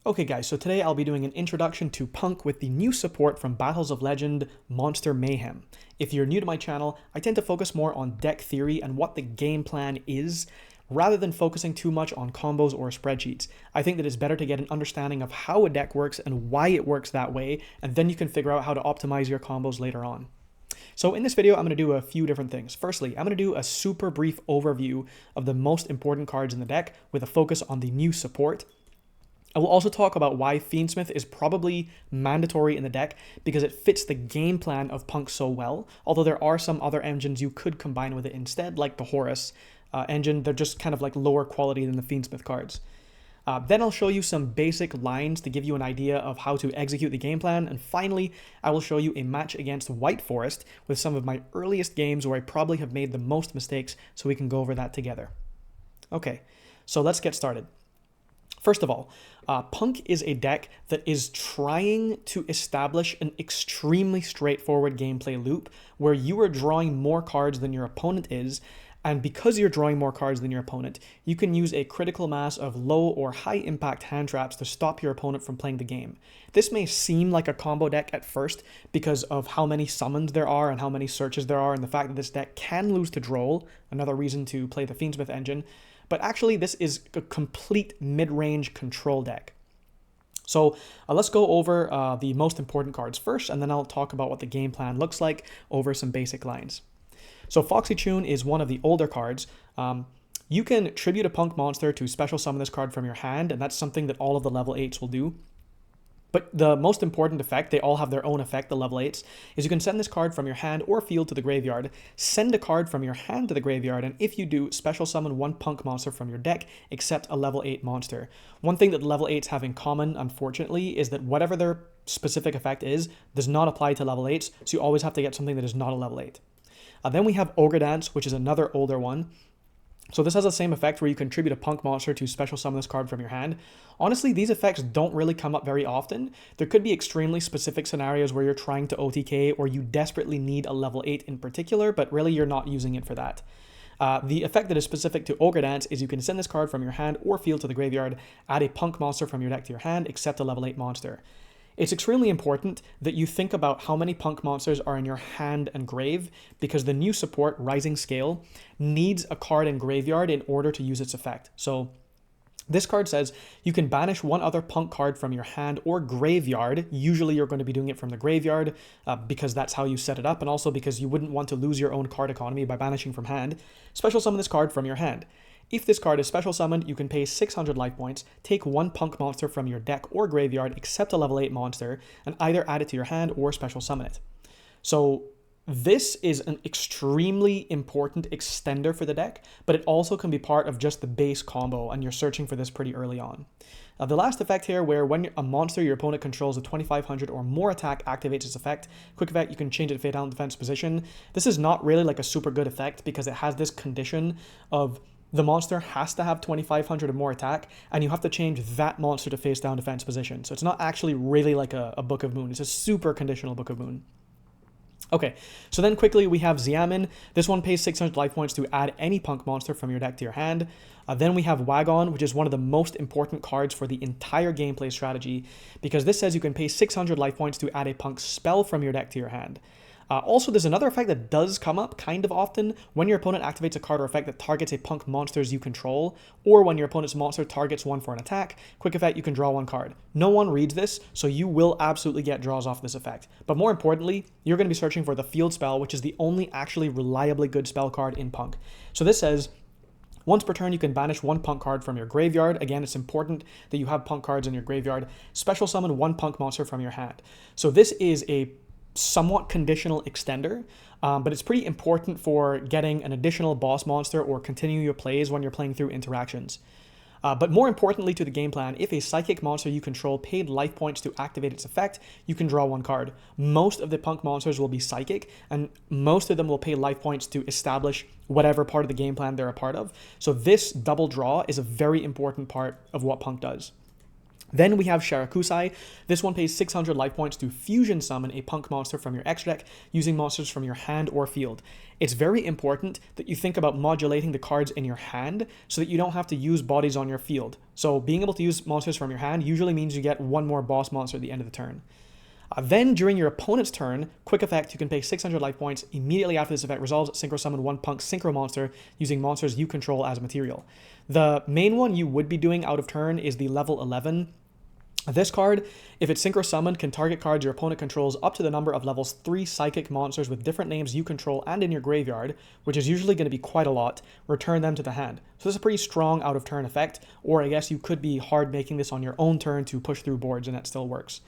Okay guys, so today I'll be doing an introduction to P.U.N.K with the new support from Battles of Legend Monster Mayhem. If you're new to my channel, I tend to focus more on deck theory and what the game plan is, rather than focusing too much on combos or spreadsheets. I think that it's better to get an understanding of how a deck works and why it works that way, and then you can figure out how to optimize your combos later on. So in this video, I'm going to do a few different things. Firstly, I'm going to do a super brief overview of the most important cards in the deck with a focus on the new support. I will also talk about why Fiendsmith is probably mandatory in the deck because it fits the game plan of P.U.N.K so well, although there are some other engines you could combine with it instead, like the Horus engine. They're just kind of like lower quality than the Fiendsmith cards. Then I'll show you some basic lines to give you an idea of how to execute the game plan, and finally, I will show you a match against White Forest with some of my earliest games where I probably have made the most mistakes, so we can go over that together. Okay, so let's get started. First of all, P.U.N.K is a deck that is trying to establish an extremely straightforward gameplay loop where you are drawing more cards than your opponent is, and because you're drawing more cards than your opponent, you can use a critical mass of low or high impact hand traps to stop your opponent from playing the game. This may seem like a combo deck at first because of how many summons there are and how many searches there are, and the fact that this deck can lose to Droll, another reason to play the Fiendsmith engine. But actually, this is a complete mid-range control deck. So let's go over the most important cards first, and then I'll talk about what the game plan looks like over some basic lines. So Foxy Tune is one of the older cards. You can tribute a P.U.N.K monster to special summon this card from your hand, and that's something that all of the level 8s will do. But the most important effect, they all have their own effect, the level 8s, is you can send this card from your hand or field to the graveyard, send a card from your hand to the graveyard, and if you do, special summon one P.U.N.K monster from your deck, except a level 8 monster. One thing that level 8s have in common, unfortunately, is that whatever their specific effect is, does not apply to level 8s, so you always have to get something that is not a level 8. Then we have Ogre Dance, which is another older one. So this has the same effect where you contribute a P.U.N.K monster to special summon this card from your hand. Honestly, these effects don't really come up very often. There could be extremely specific scenarios where you're trying to OTK or you desperately need a level 8 in particular, but really you're not using it for that. The effect that is specific to Ogre Dance is you can send this card from your hand or field to the graveyard, add a P.U.N.K monster from your deck to your hand, except a level 8 monster. It's extremely important that you think about how many P.U.N.K monsters are in your hand and grave, because the new support, Rising Scale, needs a card in graveyard in order to use its effect. So this card says you can banish one other P.U.N.K card from your hand or graveyard. Usually you're going to be doing it from the graveyard because that's how you set it up, and also because you wouldn't want to lose your own card economy by banishing from hand. Special summon this card from your hand. If this card is special summoned, you can pay 600 life points, take one P.U.N.K monster from your deck or graveyard except a level 8 monster, and either add it to your hand or special summon it. So this is an extremely important extender for the deck, but it also can be part of just the base combo, and you're searching for this pretty early on. The last effect here, where when a monster your opponent controls with 2500 or more attack activates its effect, quick effect, you can change it to face down defense position. This is not really like a super good effect because it has this condition of the monster has to have 2500 or more attack, and you have to change that monster to face down defense position. So it's not actually really like a Book of Moon. It's a super conditional Book of Moon. Okay, so then quickly we have Amin. This one pays 600 life points to add any P.U.N.K monster from your deck to your hand. Then we have Wagon, which is one of the most important cards for the entire gameplay strategy, because this says you can pay 600 life points to add a P.U.N.K spell from your deck to your hand. Also, there's another effect that does come up kind of often when your opponent activates a card or effect that targets a P.U.N.K monsters you control, or when your opponent's monster targets one for an attack. Quick effect, you can draw one card. No one reads this, so you will absolutely get draws off this effect. But more importantly, you're going to be searching for the field spell, which is the only actually reliably good spell card in P.U.N.K. So this says, once per turn, you can banish one P.U.N.K card from your graveyard. Again, it's important that you have P.U.N.K cards in your graveyard. Special summon one P.U.N.K monster from your hand. So this is a somewhat conditional extender, but it's pretty important for getting an additional boss monster or continuing your plays when you're playing through interactions. But more importantly to the game plan, if a psychic monster you control paid life points to activate its effect, you can draw one card. Most of the P.U.N.K monsters will be psychic, and most of them will pay life points to establish whatever part of the game plan they're a part of. So this double draw is a very important part of what P.U.N.K does. Then we have Sharakusai. This one pays 600 life points to fusion summon a punk monster from your extra deck using monsters from your hand or field. It's very important that you think about modulating the cards in your hand so that you don't have to use bodies on your field. So being able to use monsters from your hand usually means you get one more boss monster at the end of the turn. Then, during your opponent's turn, quick effect, you can pay 600 life points. Immediately after this effect resolves, synchro summon one punk synchro monster using monsters you control as material. The main one you would be doing out of turn is the level 11. This card, if it's synchro summoned, can target cards your opponent controls up to the number of levels 3 psychic monsters with different names you control and in your graveyard, which is usually going to be quite a lot, return them to the hand. So this is a pretty strong out of turn effect, or I guess you could be hard making this on your own turn to push through boards and that still works.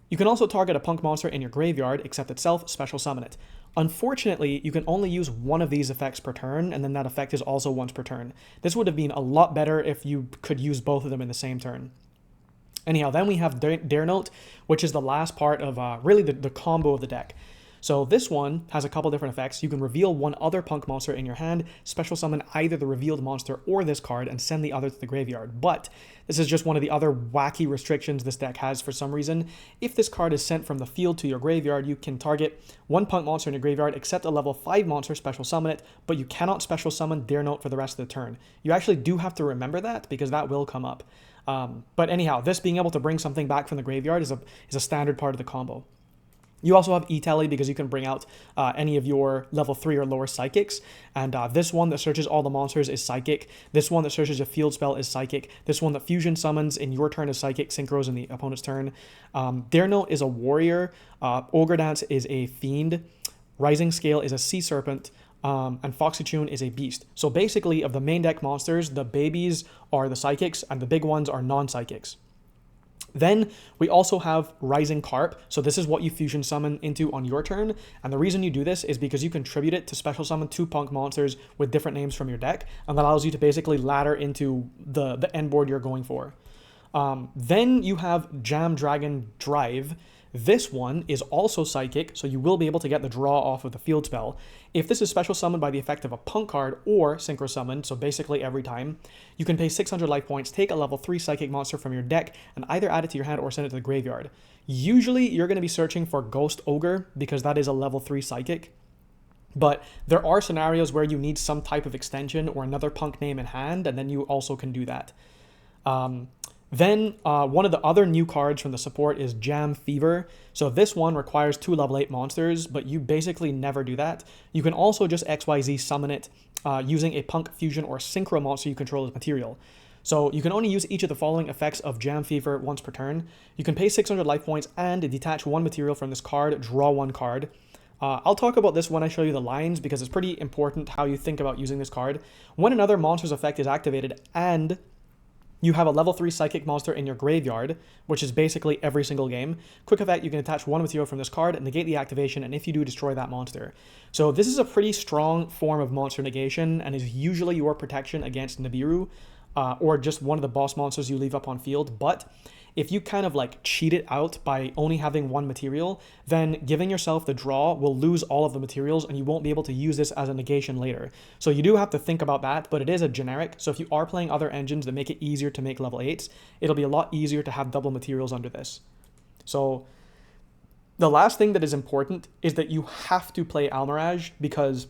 You can also target a punk monster in your graveyard, except itself, special summon it. Unfortunately, you can only use one of these effects per turn, and then that effect is also once per turn. This would have been a lot better if you could use both of them in the same turn. Anyhow, then we have Dare Note, which is the last part of really the combo of the deck. So this one has a couple different effects. You can reveal one other punk monster in your hand, special summon either the revealed monster or this card, and send the other to the graveyard. But this is just one of the other wacky restrictions this deck has for some reason. If this card is sent from the field to your graveyard, you can target one punk monster in your graveyard, except a level 5 monster, special summon it, but you cannot special summon Dare Note for the rest of the turn. You actually do have to remember that, because that will come up. But anyhow, this being able to bring something back from the graveyard is a standard part of the combo. You also have E-Tally because you can bring out any of your level 3 or lower psychics. And this one that searches all the monsters is psychic. This one that searches a field spell is psychic. This one that fusion summons in your turn is psychic. Synchros in the opponent's turn. Dare Note is a warrior. Ogre Dance is a fiend. Rising Scale is a sea serpent. And Foxy Tune is a beast. So basically, of the main deck monsters, the babies are the psychics and the big ones are non-psychics. Then we also have Rising Carp. So this is what you fusion summon into on your turn. And the reason you do this is because you contribute it to special summon 2 punk monsters with different names from your deck. And that allows you to basically ladder into the end board you're going for. Then you have Jam Dragon Drive. This one is also psychic, so you will be able to get the draw off of the field spell. If this is special summoned by the effect of a punk card or synchro summon, so basically every time, you can pay 600 life points, take a level 3 psychic monster from your deck, and either add it to your hand or send it to the graveyard. Usually, you're going to be searching for Ghost Ogre, because that is a level 3 psychic. But there are scenarios where you need some type of extension or another punk name in hand, and then you also can do that. Then one of the other new cards from the support is Jam Fever. So this one requires 2 level 8 monsters, but you basically never do that. You can also just XYZ summon it using a punk, fusion, or synchro monster you control as material. So you can only use each of the following effects of Jam Fever once per turn. You can pay 600 life points and detach 1 material from this card, draw 1 card. I'll talk about this when I show you the lines because it's pretty important how you think about using this card. When another monster's effect is activated and you have a level 3 psychic monster in your graveyard, which is basically every single game. Quick effect, you can attach 1 material from this card, negate the activation, and if you do, destroy that monster. So this is a pretty strong form of monster negation and is usually your protection against Nibiru or just one of the boss monsters you leave up on field. But if you kind of like cheat it out by only having 1 material, then giving yourself the draw will lose all of the materials and you won't be able to use this as a negation later. So you do have to think about that, but it is a generic. So if you are playing other engines that make it easier to make level 8s, it'll be a lot easier to have double materials under this. So the last thing that is important is that you have to play Almirage, because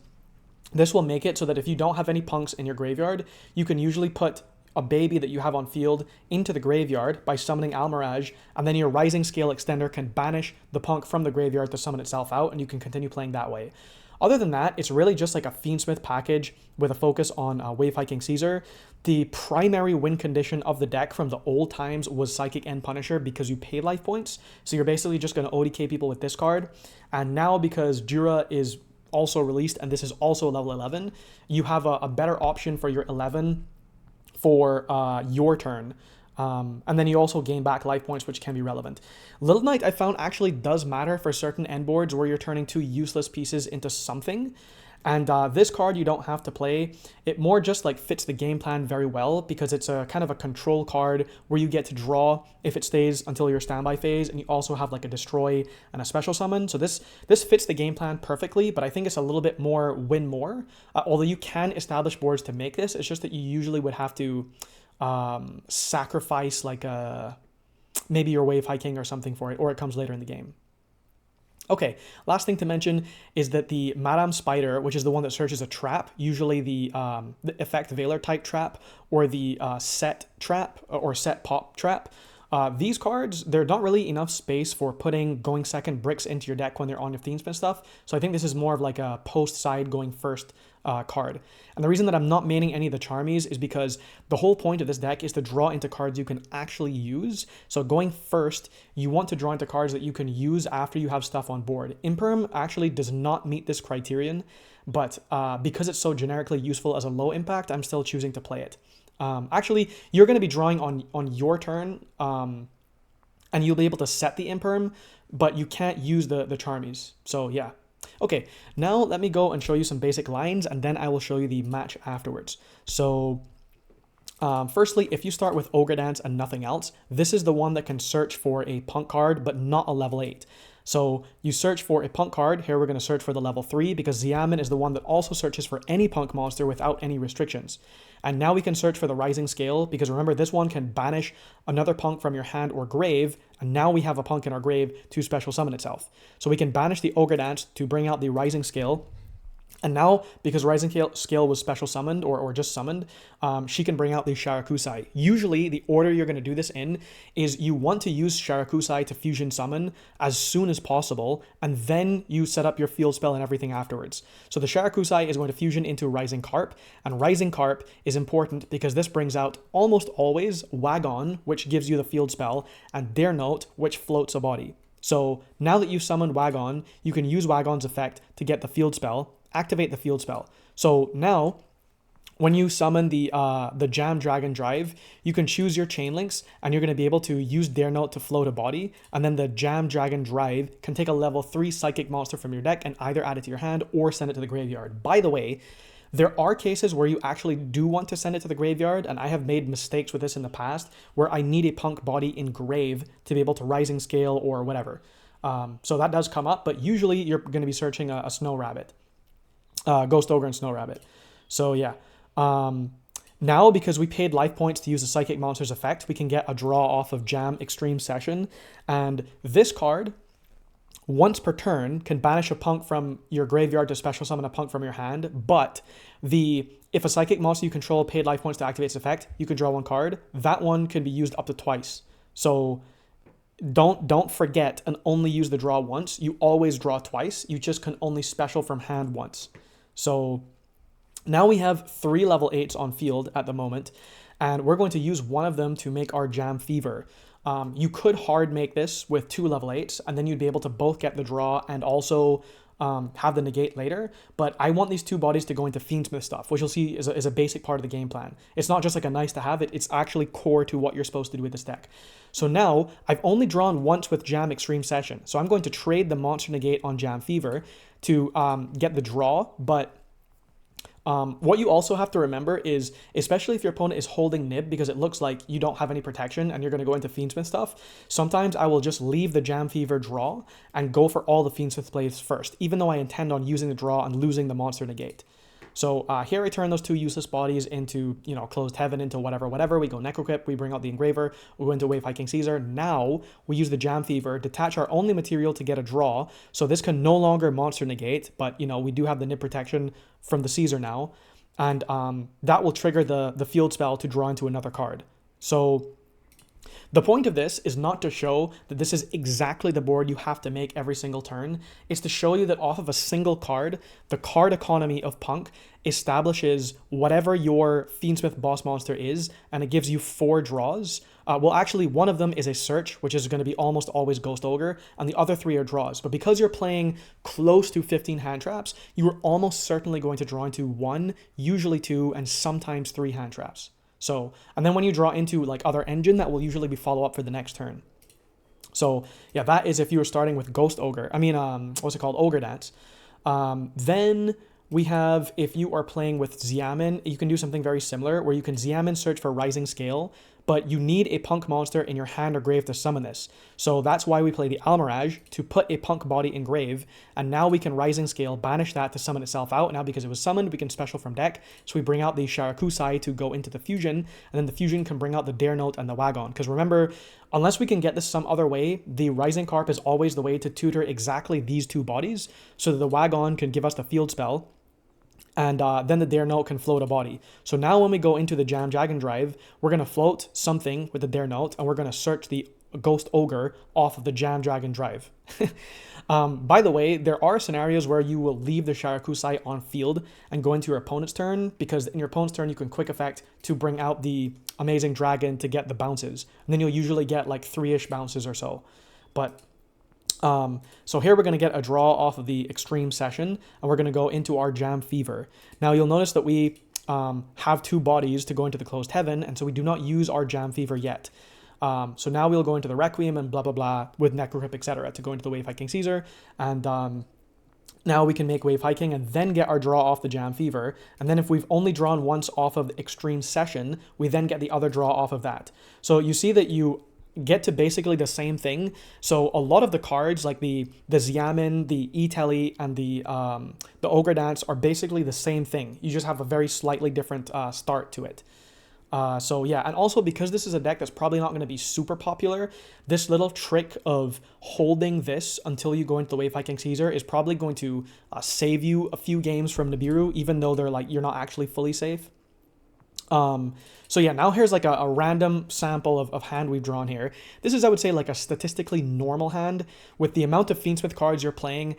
this will make it so that if you don't have any punks in your graveyard, you can usually put a baby that you have on field into the graveyard by summoning Almirage, and then your Rising Scale extender can banish the punk from the graveyard to summon itself out, and you can continue playing that way. Other than that, it's really just like a Fiendsmith package with a focus on Wave Hiking Caesar. The primary win condition of the deck from the old times was Psychic and Punisher because you pay life points, so you're basically just going to ODK people with this card. And now because Jura is also released, and this is also level 11, you have a better option for your 11 for your turn. And then you also gain back life points, which can be relevant. Little Knight, I found, actually does matter for certain end boards where you're turning 2 useless pieces into something. And this card you don't have to play. It more just like fits the game plan very well because it's a kind of a control card where you get to draw if it stays until your standby phase, and you also have like a destroy and a special summon. So this fits the game plan perfectly, but I think it's a little bit more win more. Although you can establish boards to make this, it's just that you usually would have to sacrifice like maybe your Wave High King or something for it, or it comes later in the game. Okay, last thing to mention is that the Madame Spider, which is the one that searches a trap, usually the effect Veiler type trap or the set trap or set pop trap, these cards, they're not really enough space for putting going second bricks into your deck when they're on your Fiendsmith stuff. So I think this is more of like a post side going first card. And the reason that I'm not maining any of the Charmies is because the whole point of this deck is to draw into cards you can actually use. So going first, you want to draw into cards that you can use after you have stuff on board. Imperm actually does not meet this criterion, but because it's so generically useful as a low impact, I'm still choosing to play it. Actually, you're going to be drawing on your turn, and you'll be able to set the Imperm, but you can't use the Charmies. So yeah. Okay, now let me go and show you some basic lines, and then I will show you the match afterwards. So firstly, if you start with Ogre Dance and nothing else, this is the one that can search for a Punk card, but not a level 8. So you search for a Punk card. Here we're going to search for the level 3 because Xiamen is the one that also searches for any Punk monster without any restrictions. And now we can search for the Rising Scale because remember, this one can banish another Punk from your hand or grave, and now we have a Punk in our grave to special summon itself. So we can banish the Ogre Dance to bring out the Rising Scale. And now, because Rising Scale was special summoned or just summoned, she can bring out the Sharakusai. Usually, the order you're going to do this in is you want to use Sharakusai to fusion summon as soon as possible, and then you set up your field spell and everything afterwards. So the Sharakusai is going to fusion into Rising Carp, and Rising Carp is important because this brings out almost always Wagon, which gives you the field spell, and Dare Note, which floats a body. So now that you've summoned Wagon, you can use Wagon's effect to get the field spell, activate the field spell. So now, when you summon the Jam Dragon Drive, you can choose your chain links, and you're going to be able to use Dare Note to float a body, and then the Jam Dragon Drive can take a level 3 psychic monster from your deck and either add it to your hand or send it to the graveyard. By the way, there are cases where you actually do want to send it to the graveyard, and I have made mistakes with this in the past, where I need a Punk body in grave to be able to Rising Scale or whatever. So that does come up, but usually you're going to be searching a Snow Rabbit. Ghost Ogre and Snow Rabbit. So yeah. Now, because we paid life points to use the Psychic Monster's effect, we can get a draw off of Jam Extreme Session. And this card, once per turn, can banish a Punk from your graveyard to special summon a Punk from your hand. But if a Psychic Monster you control paid life points to activate its effect, you can draw one card. That one can be used up to twice. So don't forget and only use the draw once. You always draw twice. You just can only special from hand once. So now we have 3 level 8s on field at the moment, and we're going to use one of them to make our Jam Fever. You could hard make this with 2 level 8s, and then you'd be able to both get the draw and also have the negate later. But I want these 2 bodies to go into Fiendsmith stuff, which you'll see is a basic part of the game plan. It's not just like a nice to have it, it's actually core to what you're supposed to do with this deck. So now, I've only drawn once with Jam Extreme Session, so I'm going to trade the Monster Negate on Jam Fever to get the draw, but what you also have to remember is, especially if your opponent is holding Nib because it looks like you don't have any protection and you're going to go into Fiendsmith stuff, sometimes I will just leave the Jam Fever draw and go for all the Fiendsmith plays first, even though I intend on using the draw and losing the Monster Negate. So here I turn those 2 useless bodies into, Closed Heaven, into whatever. We go Necroquip, we bring out the Engraver, we go into Wave High King Caesar. Now we use the Jam Fever, detach our only material to get a draw. So this can no longer Monster Negate, but, we do have the Nib protection from the Caesar now. And that will trigger the field spell to draw into another card. So the point of this is not to show that this is exactly the board you have to make every single turn. It's to show you that off of a single card, the card economy of Punk establishes whatever your Fiendsmith boss monster is, and it gives you 4 draws. Well, actually, one of them is a search, which is going to be almost always Ghost Ogre, and the other 3 are draws. But because you're playing close to 15 hand traps, you are almost certainly going to draw into 1, usually 2, and sometimes 3 hand traps. So, and then when you draw into like other engine, that will usually be follow up for the next turn. So yeah, that is if you were starting with Ghost Ogre. Ogre Dance. Then we have, if you are playing with Xiamen, you can do something very similar where you can Xiamen search for Rising Scale, but you need a P.U.N.K monster in your hand or grave to summon this. So that's why we play the Almirage to put a P.U.N.K body in grave, and now we can Rising Scale, banish that to summon itself out. Now because it was summoned, we can special from deck, so we bring out the Sharakusai to go into the fusion, and then the fusion can bring out the Dare Note and the Wagon, because remember, unless we can get this some other way, the Rising Carp is always the way to tutor exactly these two bodies, so that the Wagon can give us the field spell, and then the Dare Note can float a body. So now when we go into the Jam Dragon Drive, we're going to float something with the Dare Note, and we're going to search the Ghost Ogre off of the Jam Dragon Drive. By the way, there are scenarios where you will leave the Sharakusai on field and go into your opponent's turn, because in your opponent's turn you can quick effect to bring out the Amazing Dragon to get the bounces. And then you'll usually get like 3-ish bounces or so. But so here we're going to get a draw off of the Extreme Session, and we're going to go into our Jam Fever. Now you'll notice that we have 2 bodies to go into the Closed Heaven, and so we do not use our Jam Fever yet. So now we'll go into the Requiem and blah blah blah with Necrorip, etc. to go into the Wave Hiking Caesar, and now we can make Wave Hiking and then get our draw off the Jam Fever, and then if we've only drawn once off of the Extreme Session, we then get the other draw off of that. So you see that you get to basically the same thing. So a lot of the cards like the Xiamen, the E-Telly, and the Ogre Dance are basically the same thing. You just have a very slightly different start to it. So yeah, and also because this is a deck that's probably not going to be super popular, this little trick of holding this until you go into the Wave Hiking Caesar is probably going to save you a few games from Nibiru, even though they're like, you're not actually fully safe. So yeah, now here's like a random sample of hand we've drawn here. This is, I would say, like a statistically normal hand. With the amount of Fiendsmith cards you're playing,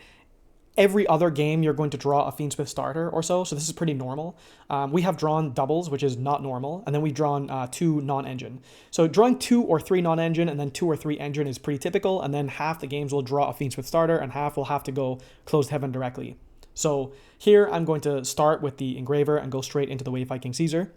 every other game you're going to draw a Fiendsmith starter or so this is pretty normal. We have drawn doubles, which is not normal, and then we've drawn 2 non-engine. So drawing 2 or 3 non-engine and then 2 or 3 engine is pretty typical, and then half the games will draw a Fiendsmith starter and half will have to go Closed Heaven directly. So here I'm going to start with the Engraver and go straight into the Wave Hiking Caesar,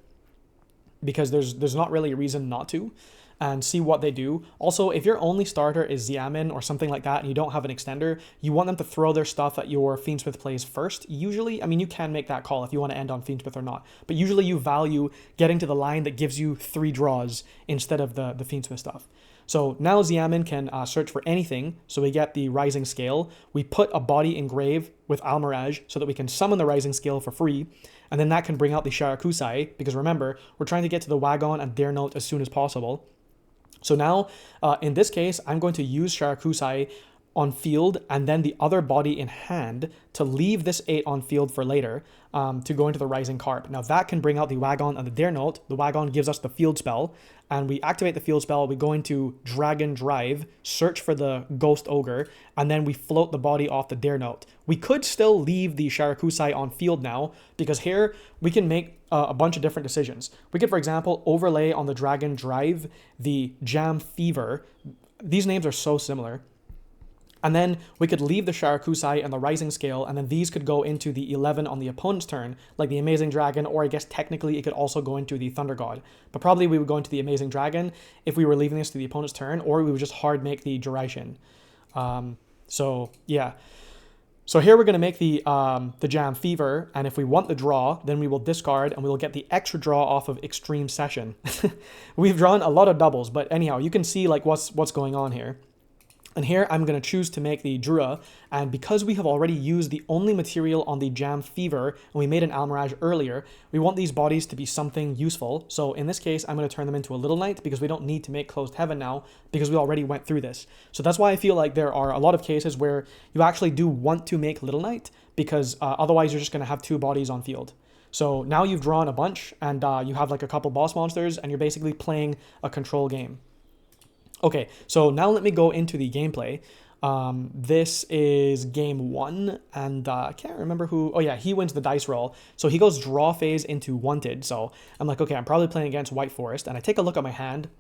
because there's not really a reason not to, and see what they do. Also, if your only starter is Xiamen or something like that and you don't have an extender, you want them to throw their stuff at your Fiendsmith plays first. Usually, I mean, you can make that call if you want to end on Fiendsmith or not, but usually you value getting to the line that gives you 3 draws instead of the Fiendsmith stuff. So now Xiamen can search for anything, so we get the Rising Scale. We put a body in grave with Almirage so that we can summon the Rising Scale for free, and then that can bring out the Sharakusai, because remember, we're trying to get to the Wagon and Dare Note as soon as possible. So now, in this case, I'm going to use Sharakusai on field and then the other body in hand to leave this 8 on field for later to go into the Rising Carp. Now that can bring out the Wagon and the Dare Note. The Wagon gives us the field spell, and we activate the field spell, we go into Dragon Drive, search for the Ghost Ogre, and then we float the body off the Dare Note. We could still leave the Sharakusai on field now, because here we can make a bunch of different decisions. We could, for example, overlay on the Dragon Drive the Jam Fever. These names are so similar. And then we could leave the Sharakusai and the Rising Scale, and then these could go into the 11 on the opponent's turn, like the Amazing Dragon, or I guess technically it could also go into the Thunder God. But probably we would go into the Amazing Dragon if we were leaving this to the opponent's turn, or we would just hard make the Jiraishin. So yeah. So here we're going to make the Jam Fever, and if we want the draw, then we will discard, and we will get the extra draw off of Extreme Session. We've drawn a lot of doubles, but anyhow, you can see like what's going on here. And here I'm going to choose to make the Drua, and because we have already used the only material on the Jam Fever, and we made an Almirage earlier, we want these bodies to be something useful. So in this case, I'm going to turn them into a Little Knight, because we don't need to make Closed Heaven now, because we already went through this. So that's why I feel like there are a lot of cases where you actually do want to make Little Knight, because otherwise you're just going to have 2 bodies on field. So now you've drawn a bunch, and you have like a couple boss monsters, and you're basically playing a control game. Okay, so now let me go into the gameplay. This is game 1, and I can't remember who... Oh yeah, he wins the dice roll. So he goes draw phase into Wanted. So I'm like, okay, I'm probably playing against White Forest, and I take a look at my hand.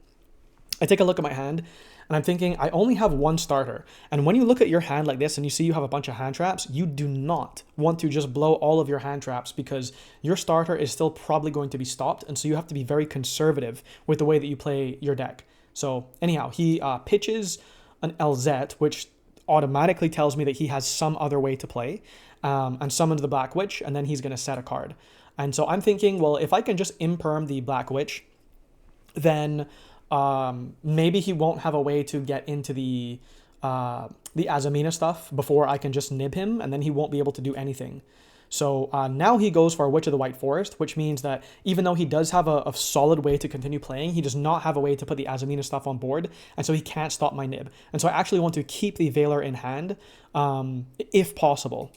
And I'm thinking, I only have 1 starter. And when you look at your hand like this and you see you have a bunch of hand traps, you do not want to just blow all of your hand traps, because your starter is still probably going to be stopped, and so you have to be very conservative with the way that you play your deck. So anyhow, he pitches an LZ, which automatically tells me that he has some other way to play, and summons the Black Witch, and then he's going to set a card. And so I'm thinking, well, if I can just imperm the Black Witch then maybe he won't have a way to get into the Azamina stuff before I can just nib him, and then he won't be able to do anything. So now he goes for a Witch of the White Forest, which means that even though he does have a solid way to continue playing, he does not have a way to put the Azamina stuff on board, and so he can't stop my nib. And so I actually want to keep the Veiler in hand, if possible.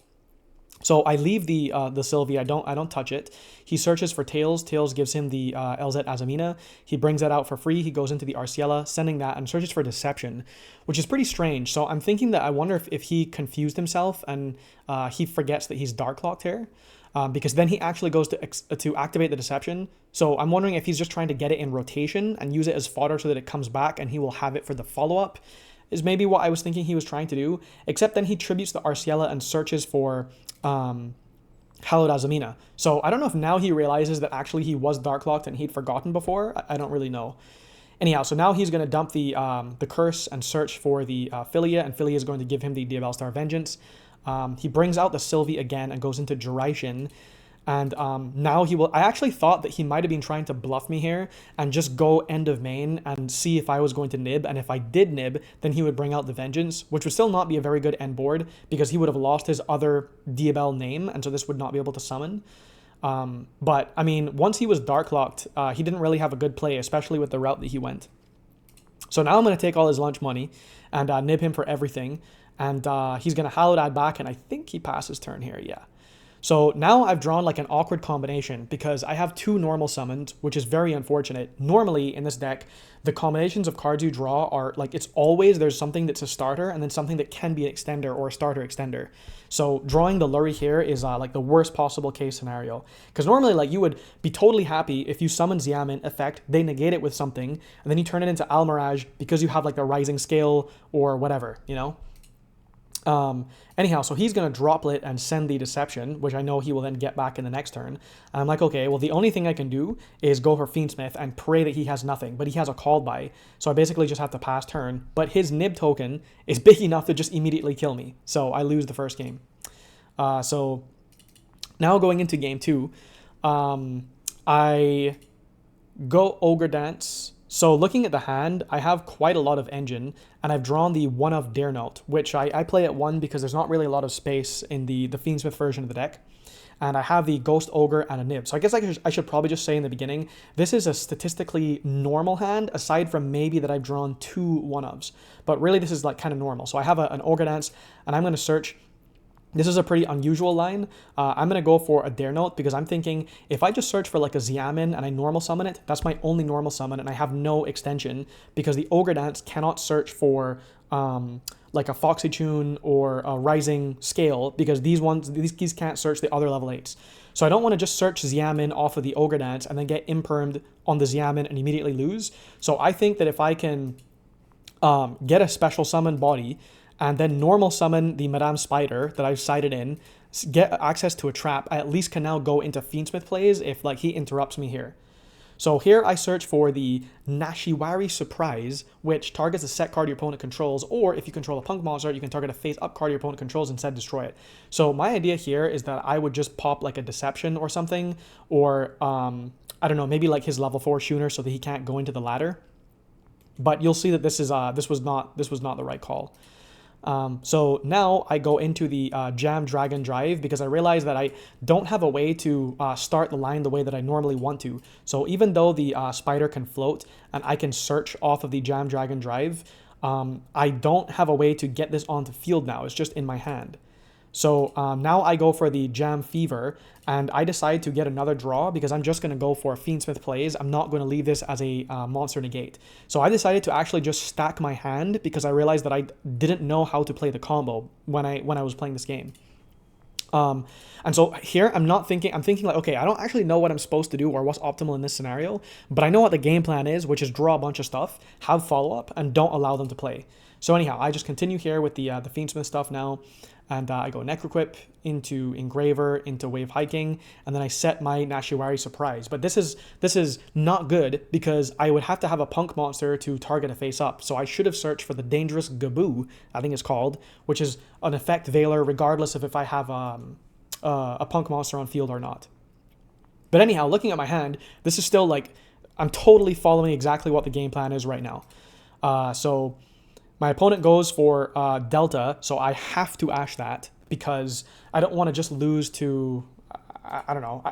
So I leave the Sylvie. I don't touch it. He searches for Tails. Tails gives him the LZ Azamina. He brings that out for free. He goes into the Arciela, sending that, and searches for Deception, which is pretty strange. So I'm thinking that I wonder if he confused himself and he forgets that he's Dark Locked here, because then he actually goes to activate the Deception. So I'm wondering if he's just trying to get it in rotation and use it as fodder so that it comes back and he will have it for the follow-up, is maybe what I was thinking he was trying to do. Except then he tributes the Arciela and searches for Hallowed Azamina. So I don't know if now he realizes that actually he was Dark Locked and he'd forgotten before. I don't really know. Anyhow, so now he's going to dump the Curse and search for the Philia, and Philia is going to give him the Diabellstar Vengeance. He brings out the Sylvie again and goes into Duration. And now he will... I actually thought that he might have been trying to bluff me here and just go end of main and see if I was going to nib. And if I did nib, then he would bring out the Vengeance, which would still not be a very good end board because he would have lost his other Diabell name, and so this would not be able to summon. But, I mean, once he was Dark Locked, he didn't really have a good play, especially with the route that he went. So now I'm going to take all his lunch money and nib him for everything. And he's going to Hallowed add back, and I think he passes turn here, yeah. So now I've drawn like an awkward combination because I have two normal summons, which is very unfortunate. Normally in this deck, the combinations of cards you draw are like, it's always there's something that's a starter and then something that can be an extender or a starter extender. So drawing the Lurry here is like the worst possible case scenario. Because normally like you would be totally happy if you summon Xiamen, effect, they negate it with something, and then you turn it into Almirage because you have like the Rising Scale or whatever, you know? Anyhow, so he's going to droplet and send the Deception, which I know he will then get back in the next turn. And I'm like, okay, well, the only thing I can do is go for Fiendsmith and pray that he has nothing, but he has a called by. So I basically just have to pass turn, but his nib token is big enough to just immediately kill me. So I lose the first game. So now going into game 2, I go Ogre Dance. So looking at the hand, I have quite a lot of engine, and I've drawn the one of Dare Note, which I play at 1 because there's not really a lot of space in the Fiendsmith version of the deck. And I have the Ghost Ogre and a Nib. So I guess I should probably just say in the beginning, this is a statistically normal hand, aside from maybe that I've drawn 2 one-ofs. But really this is like kind of normal. So I have an Ogre Dance, and I'm going to search. This is a pretty unusual line. I'm going to go for a Dare Note because I'm thinking if I just search for like a Xiamen and I normal summon it, that's my only normal summon and I have no extension because the Ogre Dance cannot search for like a Foxy Tune or a Rising Scale because these can't search the other level 8s. So I don't want to just search Xiamen off of the Ogre Dance and then get impermed on the Xiamen and immediately lose. So I think that if I can get a special summon body and then normal summon the Madame Spider that I've sighted in, get access to a trap, I at least can now go into Fiendsmith plays if like he interrupts me here. So here I search for the Nashiwari Surprise, which targets a set card your opponent controls, or if you control a punk monster, you can target a face-up card your opponent controls and instead destroy it. So my idea here is that I would just pop like a Deception or something, or I don't know, maybe like his level 4 Shooner so that he can't go into the ladder. But you'll see that this was not the right call. So now I go into the Jam Dragon Drive because I realize that I don't have a way to start the line the way that I normally want to. So even though the Spider can float and I can search off of the Jam Dragon Drive, I don't have a way to get this onto field now. It's just in my hand. So now I go for the Jam Fever, and I decide to get another draw because I'm just going to go for Fiendsmith plays. I'm not going to leave this as a monster negate. So I decided to actually just stack my hand because I realized that I didn't know how to play the combo when I was playing this game. And so here I'm thinking like, okay, I don't actually know what I'm supposed to do or what's optimal in this scenario, but I know what the game plan is, which is draw a bunch of stuff, have follow-up, and don't allow them to play. So anyhow, I just continue here with the Fiendsmith stuff now. And I go Necroquip into Engraver, into Wave Hiking, and then I set my Nashiwari Surprise. But this is not good because I would have to have a punk monster to target a face up. So I should have searched for the Dangerous Gaboo, I think it's called, which is an effect Veiler regardless of if I have a punk monster on field or not. But anyhow, looking at my hand, this is still like I'm totally following exactly what the game plan is right now. So my opponent goes for Delta, so I have to Ash that because I don't want to just lose to, I don't know,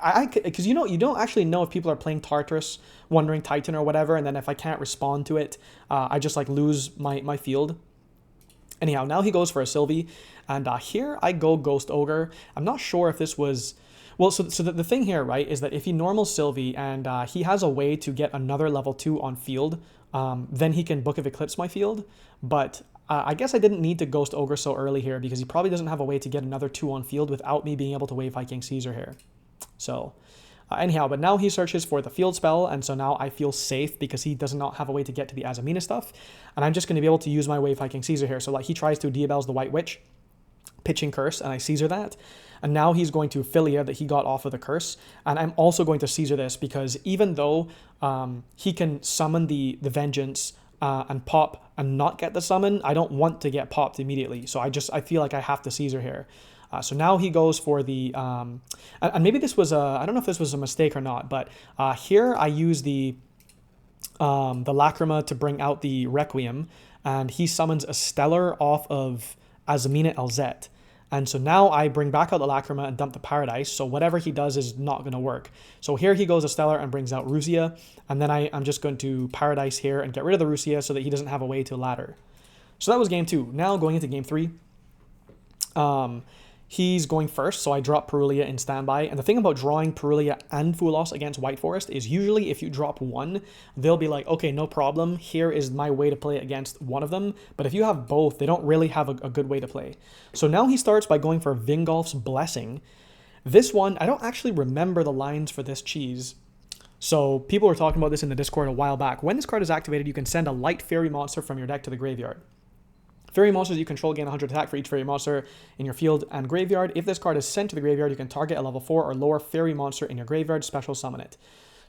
because you don't actually know if people are playing Tartarus, Wandering Titan or whatever, and then if I can't respond to it, I just like lose my field. Anyhow, now he goes for a Sylvie, and here I go Ghost Ogre. I'm not sure if this was... Well, so the thing here, right, is that if he normal Sylvie and he has a way to get another level 2 on field, then he can Book of Eclipse my field. But I guess I didn't need to Ghost Ogre so early here because he probably doesn't have a way to get another 2 on field without me being able to wave High King Caesar here. So... anyhow, but now he searches for the field spell, and so now I feel safe because he does not have a way to get to the Azamina stuff, and I'm just going to be able to use my wave High King Caesar here. So like he tries to Diabel's the White Witch, pitching Curse, and I Caesar that, and now he's going to Philia that he got off of the Curse, and I'm also going to Caesar this because even though he can summon the Vengeance and pop and not get the summon, I don't want to get popped immediately, so I feel like I have to Caesar here. So now he goes for the, and maybe this was I don't know if this was a mistake or not, but here I use the Lacrima to bring out the Requiem, and he summons a Stellar off of Azamina LZ. And so now I bring back out the Lacrima and dump the Paradise, so whatever he does is not going to work. So here he goes a Stellar and brings out Rusia, and then I'm just going to Paradise here and get rid of the Rusia so that he doesn't have a way to ladder. So that was game 2. Now going into game 3. He's going first, so I drop Perulia in standby. And the thing about drawing Perulia and Fulos against White Forest is usually if you drop one, they'll be like, okay, no problem. Here is my way to play against one of them. But if you have both, they don't really have a good way to play. So now he starts by going for Vingolf's Blessing. This one, I don't actually remember the lines for this cheese. So people were talking about this in the Discord a while back. When this card is activated, you can send a light fairy monster from your deck to the graveyard. Fairy monsters you control gain 100 attack for each fairy monster in your field and graveyard. If this card is sent to the graveyard, you can target a level 4 or lower fairy monster in your graveyard, special summon it.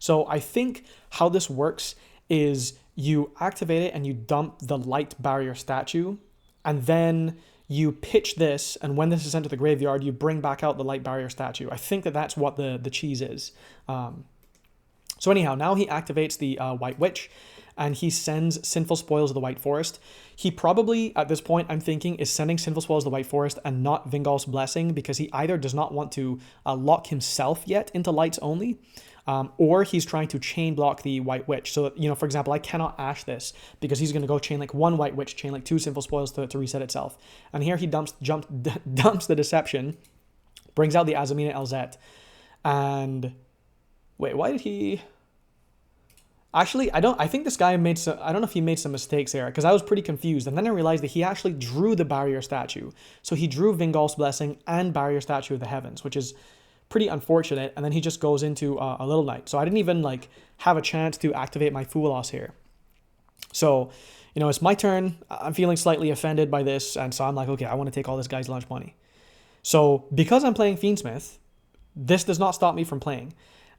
So I think how this works is you activate it and you dump the light barrier statue, and then you pitch this, and when this is sent to the graveyard, you bring back out the light barrier statue. I think that's what the cheese is. So anyhow, now he activates the White Witch, and he sends Sinful Spoils of the White Forest. He probably, at this point, I'm thinking, is sending Sinful Spoils of the White Forest and not Vingolf's Blessing because he either does not want to lock himself yet into lights only, or he's trying to chain block the White Witch. So, you know, for example, I cannot Ash this because he's going to go chain like 1 White Witch, chain like 2 Sinful Spoils to reset itself. And here he dumps the Deception, brings out the Azamina LZ, and... Wait, why did he... Actually, I think this guy made some, I don't know if he made some mistakes here, because I was pretty confused, and then I realized that he actually drew the Barrier Statue. So he drew Vingolf's Blessing and Barrier Statue of the Heavens, which is pretty unfortunate, and then he just goes into a Little Knight. So I didn't even, like, have a chance to activate my Fulos here. So, you know, it's my turn. I'm feeling slightly offended by this, and so I'm like, okay, I want to take all this guy's lunch money. So, because I'm playing Fiendsmith, this does not stop me from playing.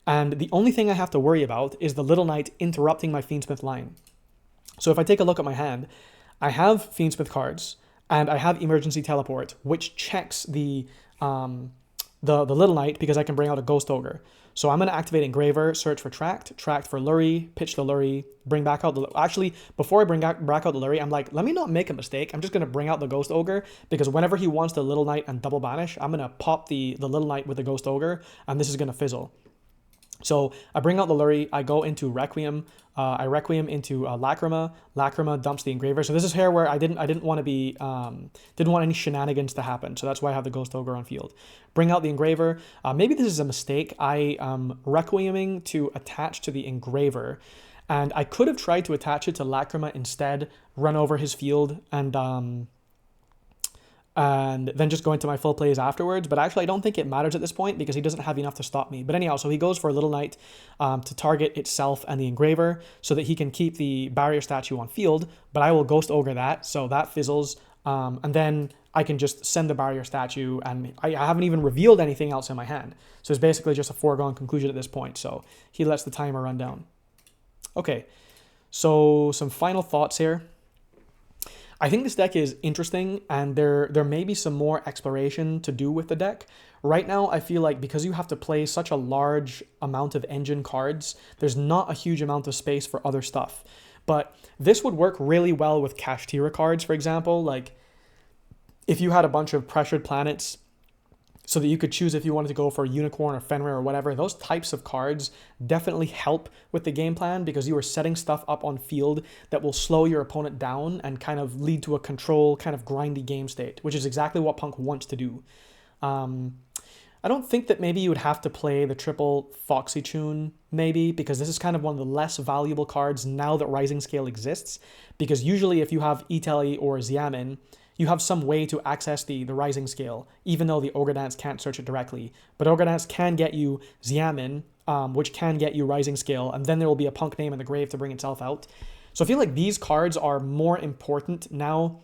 And the only thing I have to worry about is the Little Knight interrupting my Fiendsmith line. So if I take a look at my hand, I have Fiendsmith cards, and I have Emergency Teleport, which checks the Little Knight because I can bring out a Ghost Ogre. So I'm going to activate Engraver, search for Tract for Lurie, pitch the Lurie, bring back out the... Actually, before I bring back out the Lurie, I'm like, let me not make a mistake. I'm just going to bring out the Ghost Ogre, because whenever he wants the Little Knight and double banish, I'm going to pop the Little Knight with the Ghost Ogre, and this is going to fizzle. So I bring out the Lurie, I go into Requiem, I Requiem into Lacrima, Lacrima dumps the Engraver. So this is here where I didn't want to be, didn't want any shenanigans to happen. So that's why I have the Ghost Ogre on field. Bring out the Engraver. Maybe this is a mistake. I am Requieming to attach to the Engraver, and I could have tried to attach it to Lacrima instead, run over his field, and then just go into my full plays afterwards. But actually, I don't think it matters at this point because he doesn't have enough to stop me. But anyhow, so he goes for a Little Knight to target itself and the Engraver so that he can keep the Barrier Statue on field, but I will Ghost Ogre that, so that fizzles, and then I can just send the Barrier Statue, and I haven't even revealed anything else in my hand. So it's basically just a foregone conclusion at this point, so he lets the timer run down. Okay, so some final thoughts here. I think this deck is interesting, and there may be some more exploration to do with the deck. Right now, I feel like because you have to play such a large amount of engine cards, there's not a huge amount of space for other stuff. But this would work really well with Kashtira cards, for example. Like, if you had a bunch of pressured planets so that you could choose if you wanted to go for Unicorn or Fenrir or whatever, those types of cards definitely help with the game plan because you are setting stuff up on field that will slow your opponent down and kind of lead to a control, kind of grindy game state, which is exactly what Punk wants to do. I don't think that maybe you would have to play the triple Foxy Tune, maybe, because this is kind of one of the less valuable cards now that Rising Scale exists, because usually if you have Italy or Xiamen, you have some way to access the Rising Scale, even though the Ogre Dance can't search it directly. But Ogre Dance can get you Xiamen, which can get you Rising Scale, and then there will be a Punk name in the grave to bring itself out. So I feel like these cards are more important now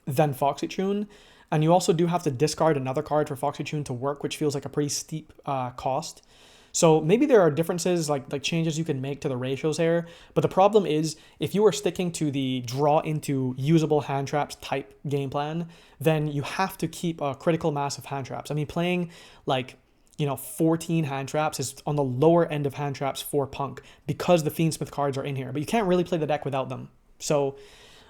than Foxy Tune. And you also do have to discard another card for Foxy Tune to work, which feels like a pretty steep cost. So maybe there are differences, like changes you can make to the ratios here. But the problem is, if you are sticking to the draw into usable hand traps type game plan, then you have to keep a critical mass of hand traps. I mean, playing like, 14 hand traps is on the lower end of hand traps for Punk because the Fiendsmith cards are in here. But you can't really play the deck without them. So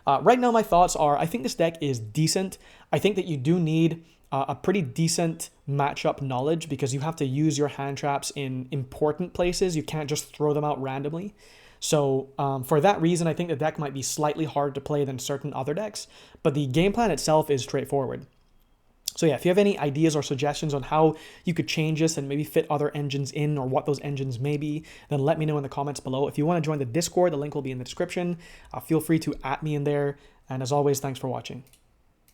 right now, my thoughts are, I think this deck is decent. I think that you do need a pretty decent matchup knowledge because you have to use your hand traps in important places. You can't just throw them out randomly. So for that reason, I think the deck might be slightly harder to play than certain other decks, but the game plan itself is straightforward. So yeah, if you have any ideas or suggestions on how you could change this and maybe fit other engines in or what those engines may be, then let me know in the comments below. If you want to join the Discord, the link will be in the description. Feel free to @ me in there. And as always, thanks for watching.